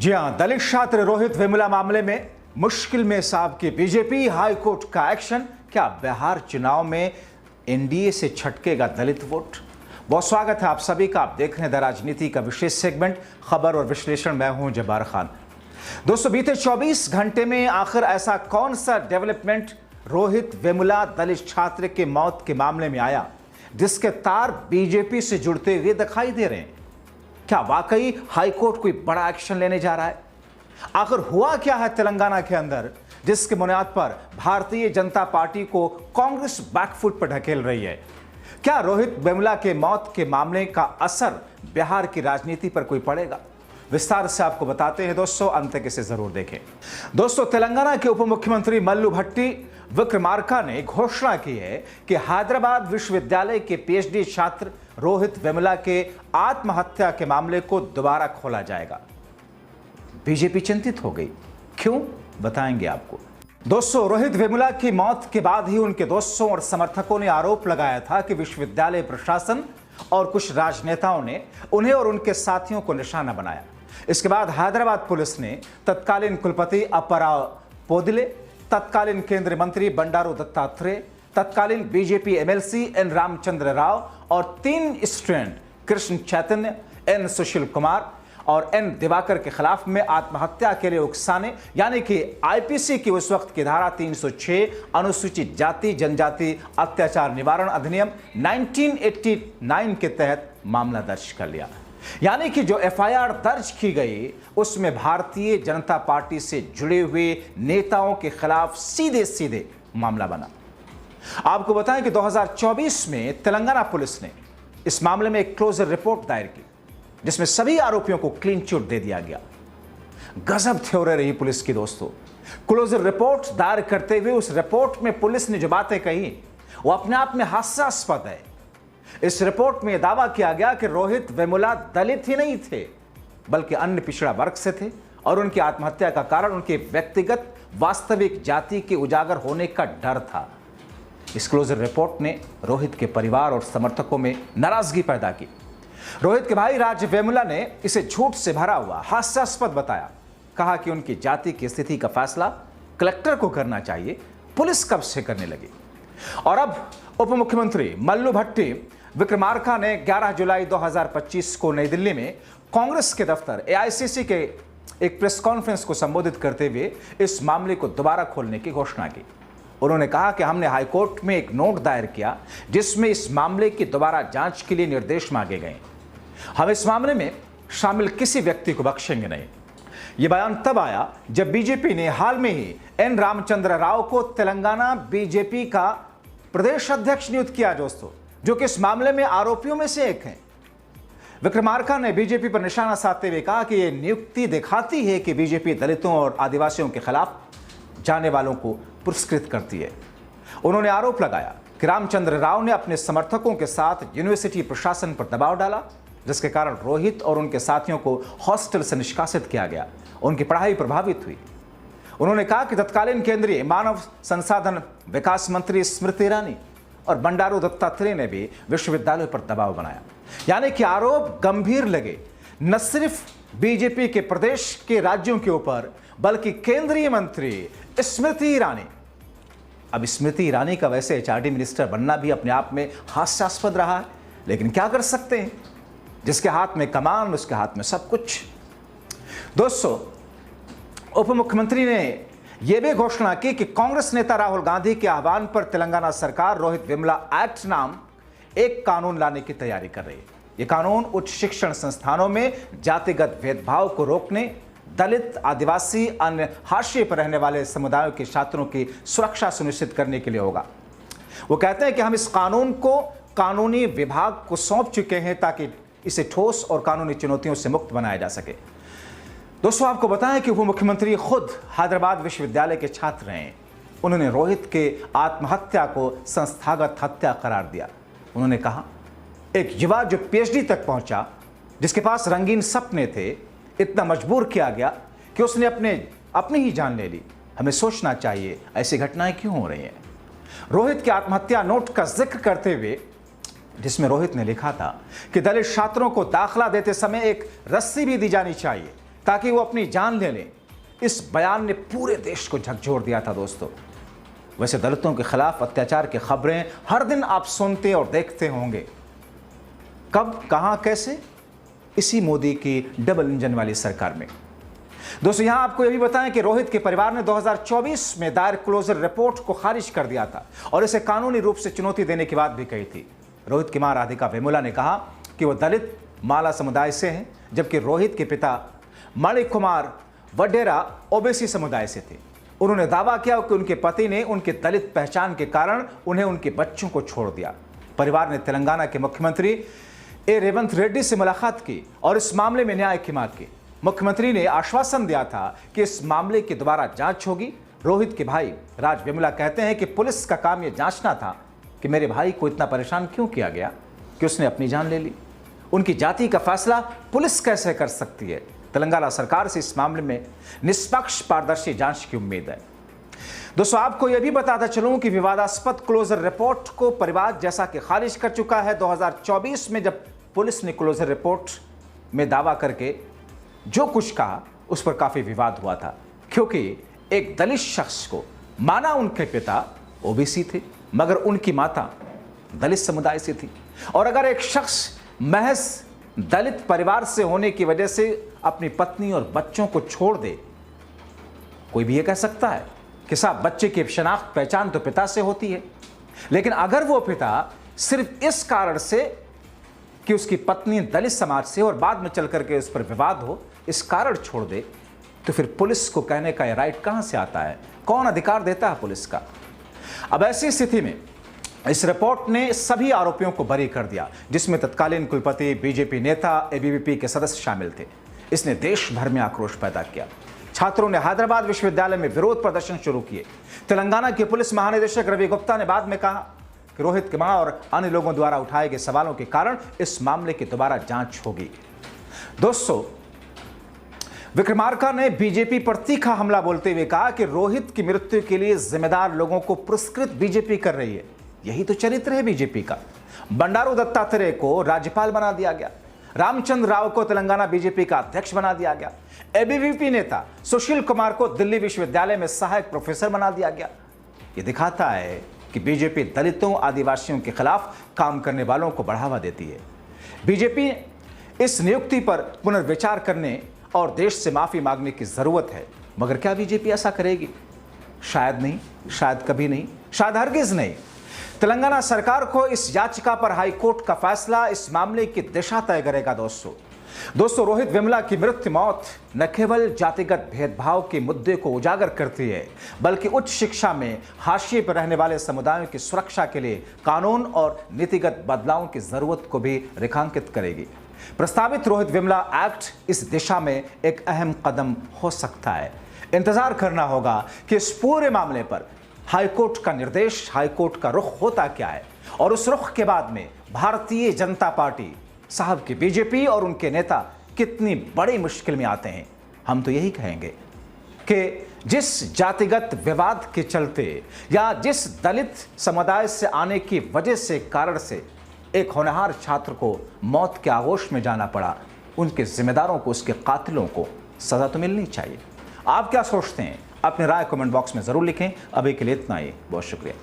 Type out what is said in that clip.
जी हां, दलित छात्र रोहित वेमुला मामले में मुश्किल में साहब की बीजेपी हाईकोर्ट का एक्शन। क्या बिहार चुनाव में एनडीए से छटकेगा दलित वोट? बहुत स्वागत है आप सभी का। आप देख रहे हैं द राजनीति का विशेष सेगमेंट खबर और विश्लेषण। मैं हूं जब्बार खान। दोस्तों, बीते 24 घंटे में आखिर ऐसा कौन सा डेवलपमेंट रोहित वेमुला दलित छात्र के मौत के मामले में आया जिसके तार बीजेपी से जुड़ते हुए दिखाई दे रहे हैं? क्या वाकई हाईकोर्ट कोई बड़ा एक्शन लेने जा रहा है? आखिर हुआ क्या है तेलंगाना के अंदर जिसके बुनियाद पर भारतीय जनता पार्टी को कांग्रेस बैकफुट पर ढकेल रही है? क्या रोहित वेमुला के मौत के मामले का असर बिहार की राजनीति पर कोई पड़ेगा? विस्तार से आपको बताते हैं दोस्तों, अंत तक इसे जरूर देखें। दोस्तों, तेलंगाना के उप मुख्यमंत्री मल्लू भट्टी विक्रमार्का ने घोषणा की है कि हैदराबाद विश्वविद्यालय के पीएचडी छात्र रोहित वेमुला के आत्महत्या के मामले को दोबारा खोला जाएगा। बीजेपी चिंतित हो गई, क्यों बताएंगे आपको। दोस्तों, रोहित वेमुला की मौत के बाद ही उनके दोस्तों और समर्थकों ने आरोप लगाया था कि विश्वविद्यालय प्रशासन और कुछ राजनेताओं ने उन्हें और उनके साथियों को निशाना बनाया। इसके बाद हैदराबाद पुलिस ने तत्कालीन कुलपति अप्पाराव पोदिले, तत्कालीन केंद्रीय मंत्री बंडारू दत्तात्रेय, तत्कालीन BJP MLC N Ramchandra Rao और 3 स्टूडेंट कृष्ण चैतन्य, एन सुशील कुमार और एन दिवाकर के खिलाफ में आत्महत्या के लिए उकसाने यानी कि आईपीसी की उस वक्त की धारा 306 अनुसूचित जाति जनजाति अत्याचार निवारण अधिनियम 1989 के तहत मामला दर्ज कर लिया। यानी कि जो एफआईआर दर्ज की गई उसमें भारतीय जनता पार्टी से जुड़े हुए नेताओं के खिलाफ सीधे सीधे मामला बना। आपको बताएं कि 2024 में तेलंगाना पुलिस ने इस मामले में एक क्लोजर रिपोर्ट दायर की जिसमें सभी आरोपियों को क्लीन चिट दे दिया गया। गजब थ्योरी रही पुलिस की दोस्तों। क्लोजर रिपोर्ट दायर करते हुए उस रिपोर्ट में पुलिस ने जो बातें कही वो अपने आप में हास्यास्पद है। इस रिपोर्ट में दावा किया गया कि रोहित वेमुला दलित ही नहीं थे बल्कि अन्य पिछड़ा वर्ग से थे और उनकी आत्महत्या का कारण उनके व्यक्तिगत वास्तविक जाति के उजागर होने का डर था। इस क्लोजर रिपोर्ट ने रोहित के परिवार और समर्थकों में नाराजगी पैदा की। रोहित के भाई राज वेमुला ने इसे झूठ से भरा हुआ हास्यास्पद बताया। कहा कि उनकी जाति की स्थिति का फैसला कलेक्टर को करना चाहिए, पुलिस कब से करने लगी। और अब उप मुख्यमंत्री मल्लू भट्टी विक्रमार्का ने 11 जुलाई 2025 को नई दिल्ली में कांग्रेस के दफ्तर एआईसीसी के एक प्रेस कॉन्फ्रेंस को संबोधित करते हुए इस मामले को दोबारा खोलने की घोषणा की। उन्होंने कहा कि हमने हाईकोर्ट में एक नोट दायर किया जिसमें इस मामले की दोबारा जांच के लिए निर्देश मांगे गए। हम इस मामले में शामिल किसी व्यक्ति को बख्शेंगे नहीं। यह बयान तब आया जब बीजेपी ने हाल में ही एन रामचंद्र राव को तेलंगाना बीजेपी का प्रदेश अध्यक्ष नियुक्त किया दोस्तों, जो कि इस मामले में आरोपियों में से एक हैं। विक्रमार्का ने बीजेपी पर निशाना साधते हुए कहा कि यह नियुक्ति दिखाती है कि बीजेपी दलितों और आदिवासियों के खिलाफ जाने वालों को पुरस्कृत करती है। उन्होंने आरोप लगाया कि रामचंद्र राव ने अपने समर्थकों के साथ यूनिवर्सिटी प्रशासन पर दबाव डाला जिसके कारण रोहित और उनके साथियों को हॉस्टल से निष्कासित किया गया, उनकी पढ़ाई प्रभावित हुई। उन्होंने कहा कि तत्कालीन केंद्रीय मानव संसाधन विकास मंत्री स्मृति ईरानी और बंडारू दत्तात्रेय ने भी विश्वविद्यालय पर दबाव बनाया। यानी कि आरोप गंभीर लगे न सिर्फ बीजेपी के प्रदेश के राज्यों के ऊपर बल्कि केंद्रीय मंत्री स्मृति ईरानी। अब स्मृति ईरानी का वैसे एचआरडी मिनिस्टर बनना भी अपने आप में हास्यास्पद रहा है, लेकिन क्या कर सकते हैं, जिसके हाथ में कमान उसके हाथ में सब कुछ। दोस्तों, उप मुख्यमंत्री ने यह भी घोषणा की कि कांग्रेस नेता राहुल गांधी के आह्वान पर तेलंगाना सरकार रोहित वेमुला एक्ट नाम एक कानून लाने की तैयारी कर रही है। यह कानून उच्च शिक्षण संस्थानों में जातिगत भेदभाव को रोकने, दलित आदिवासी अन्य हाशिए पर रहने वाले समुदायों के छात्रों की सुरक्षा सुनिश्चित करने के लिए होगा। वो कहते हैं कि हम इस कानून को कानूनी विभाग को सौंप चुके हैं ताकि इसे ठोस और कानूनी चुनौतियों से मुक्त बनाया जा सके। दोस्तों, आपको बताएं कि उप मुख्यमंत्री खुद हैदराबाद विश्वविद्यालय के छात्र हैं। उन्होंने रोहित के आत्महत्या को संस्थागत हत्या करार दिया। उन्होंने कहा, एक युवा जो पीएचडी तक पहुंचा, जिसके पास रंगीन सपने थे, इतना मजबूर किया गया कि उसने अपनी ही जान ले ली। हमें सोचना चाहिए ऐसी घटनाएं क्यों हो रही हैं। रोहित के आत्महत्या नोट का जिक्र करते हुए जिसमें रोहित ने लिखा था कि दलित छात्रों को दाखिला देते समय एक रस्सी भी दी जानी चाहिए ताकि वो अपनी जान ले लें। इस बयान ने पूरे देश को झकझोर दिया था दोस्तों। वैसे दलितों के खिलाफ अत्याचार की खबरें हर दिन आप सुनते और देखते होंगे। कब, कहां, कैसे? इसी मोदी की डबल इंजन वाली सरकार में। दोस्तों यहां आपको यह भी बताएं कि रोहित के परिवार ने 2024 में दायर क्लोजर रिपोर्ट को खारिज कर दिया था और इसे कानूनी रूप से चुनौती देने की बात भी कही थी। रोहित की मां राधिका वेमुला ने कहा कि वो दलित माला समुदाय से हैं, जबकि रोहित के पिता मणिक कुमार वडेरा ओबीसी समुदाय से थे। उन्होंने दावा किया कि उनके पति ने उनके दलित पहचान के कारण उन्हें उनके बच्चों को छोड़ दिया। परिवार ने तेलंगाना के मुख्यमंत्री रेवंत रेड्डी से मुलाकात की और इस मामले में न्याय की मांग की। मुख्यमंत्री ने आश्वासन दिया था कि इस मामले की दोबारा जांच होगी। रोहित के भाई राज वेमुला कहते हैं कि पुलिस का काम यह जांचना था कि मेरे भाई को इतना परेशान क्यों किया गया कि उसने अपनी जान ले ली। उनकी जाति का फैसला पुलिस कैसे कर सकती है? तेलंगाना सरकार से इस मामले में निष्पक्ष पारदर्शी जांच की उम्मीद है। दोस्तों आपको यह भी बताता चलूं कि विवादास्पद क्लोजर रिपोर्ट को परिवार जैसा कि खारिज कर चुका है। 2024 में जब पुलिस ने क्लोजर रिपोर्ट में दावा करके जो कुछ कहा उस पर काफी विवाद हुआ था, क्योंकि एक दलित शख्स को माना उनके पिता ओबीसी थे मगर उनकी माता दलित समुदाय से थी। और अगर एक शख्स महज दलित परिवार से होने की वजह से अपनी पत्नी और बच्चों को छोड़ दे, कोई भी ये कह सकता है कि साहब बच्चे की शनाख्त पहचान तो पिता से होती है। लेकिन अगर वो पिता सिर्फ इस कारण से कि उसकी पत्नी दलित समाज से और बाद में चल करके उस पर विवाद हो, इस कारण छोड़ दे, तो फिर पुलिस को कहने का यह राइट कहां से आता है? कौन अधिकार देता है पुलिस का? अब ऐसी स्थिति में इस रिपोर्ट ने सभी आरोपियों को बरी कर दिया, जिसमें तत्कालीन कुलपति, बीजेपी नेता, एबीवीपी के सदस्य शामिल थे। इसने देश भर में आक्रोश पैदा किया। छात्रों ने हैदराबाद विश्वविद्यालय में विरोध प्रदर्शन शुरू किए। तेलंगाना के पुलिस महानिदेशक रवि गुप्ता ने बाद में कहा कि रोहित की मां और अन्य लोगों द्वारा उठाए गए सवालों के कारण इस मामले की दोबारा जांच होगी। दोस्तों विक्रमार्का ने बीजेपी पर तीखा हमला बोलते हुए कहा कि रोहित की मृत्यु के लिए जिम्मेदार लोगों को पुरस्कृत बीजेपी कर रही है। यही तो चरित्र है बीजेपी का। बंडारू दत्तात्रेय को राज्यपाल बना दिया गया। रामचंद्र राव को तेलंगाना बीजेपी का अध्यक्ष बना दिया गया। एबीवीपी नेता सुशील कुमार को दिल्ली विश्वविद्यालय में सहायक प्रोफेसर बना दिया गया। यह दिखाता है कि बीजेपी दलितों, आदिवासियों के खिलाफ काम करने वालों को बढ़ावा देती है। बीजेपी इस नियुक्ति पर पुनर्विचार करने और देश से माफी मांगने की जरूरत है। मगर क्या बीजेपी ऐसा करेगी? शायद नहीं, शायद कभी नहीं, शायद हरगिज नहीं। तेलंगाना सरकार को इस याचिका पर हाईकोर्ट का फैसला इस मामले की दिशा तय करेगा। दोस्तों रोहित वेमुला की मौत न केवल जातिगत भेदभाव के मुद्दे को उजागर करती है, बल्कि उच्च शिक्षा में हाशिए पर रहने वाले समुदायों की सुरक्षा के लिए कानून और नीतिगत बदलावों की जरूरत को भी रेखांकित करेगी। प्रस्तावित रोहित वेमुला एक्ट इस दिशा में एक अहम कदम हो सकता है। इंतजार करना होगा कि इस पूरे मामले पर हाईकोर्ट का निर्देश, हाईकोर्ट का रुख होता क्या है और उस रुख के बाद में भारतीय जनता पार्टी साहब की बीजेपी और उनके नेता कितनी बड़ी मुश्किल में आते हैं। हम तो यही कहेंगे कि जिस जातिगत विवाद के चलते या जिस दलित समुदाय से आने की वजह से कारण से एक होनहार छात्र को मौत के आगोश में जाना पड़ा, उनके जिम्मेदारों को, उसके कातिलों को सजा तो मिलनी चाहिए। आप क्या सोचते हैं? अपनी राय कमेंट बॉक्स में जरूर लिखें। अभी के लिए इतना ही, बहुत शुक्रिया।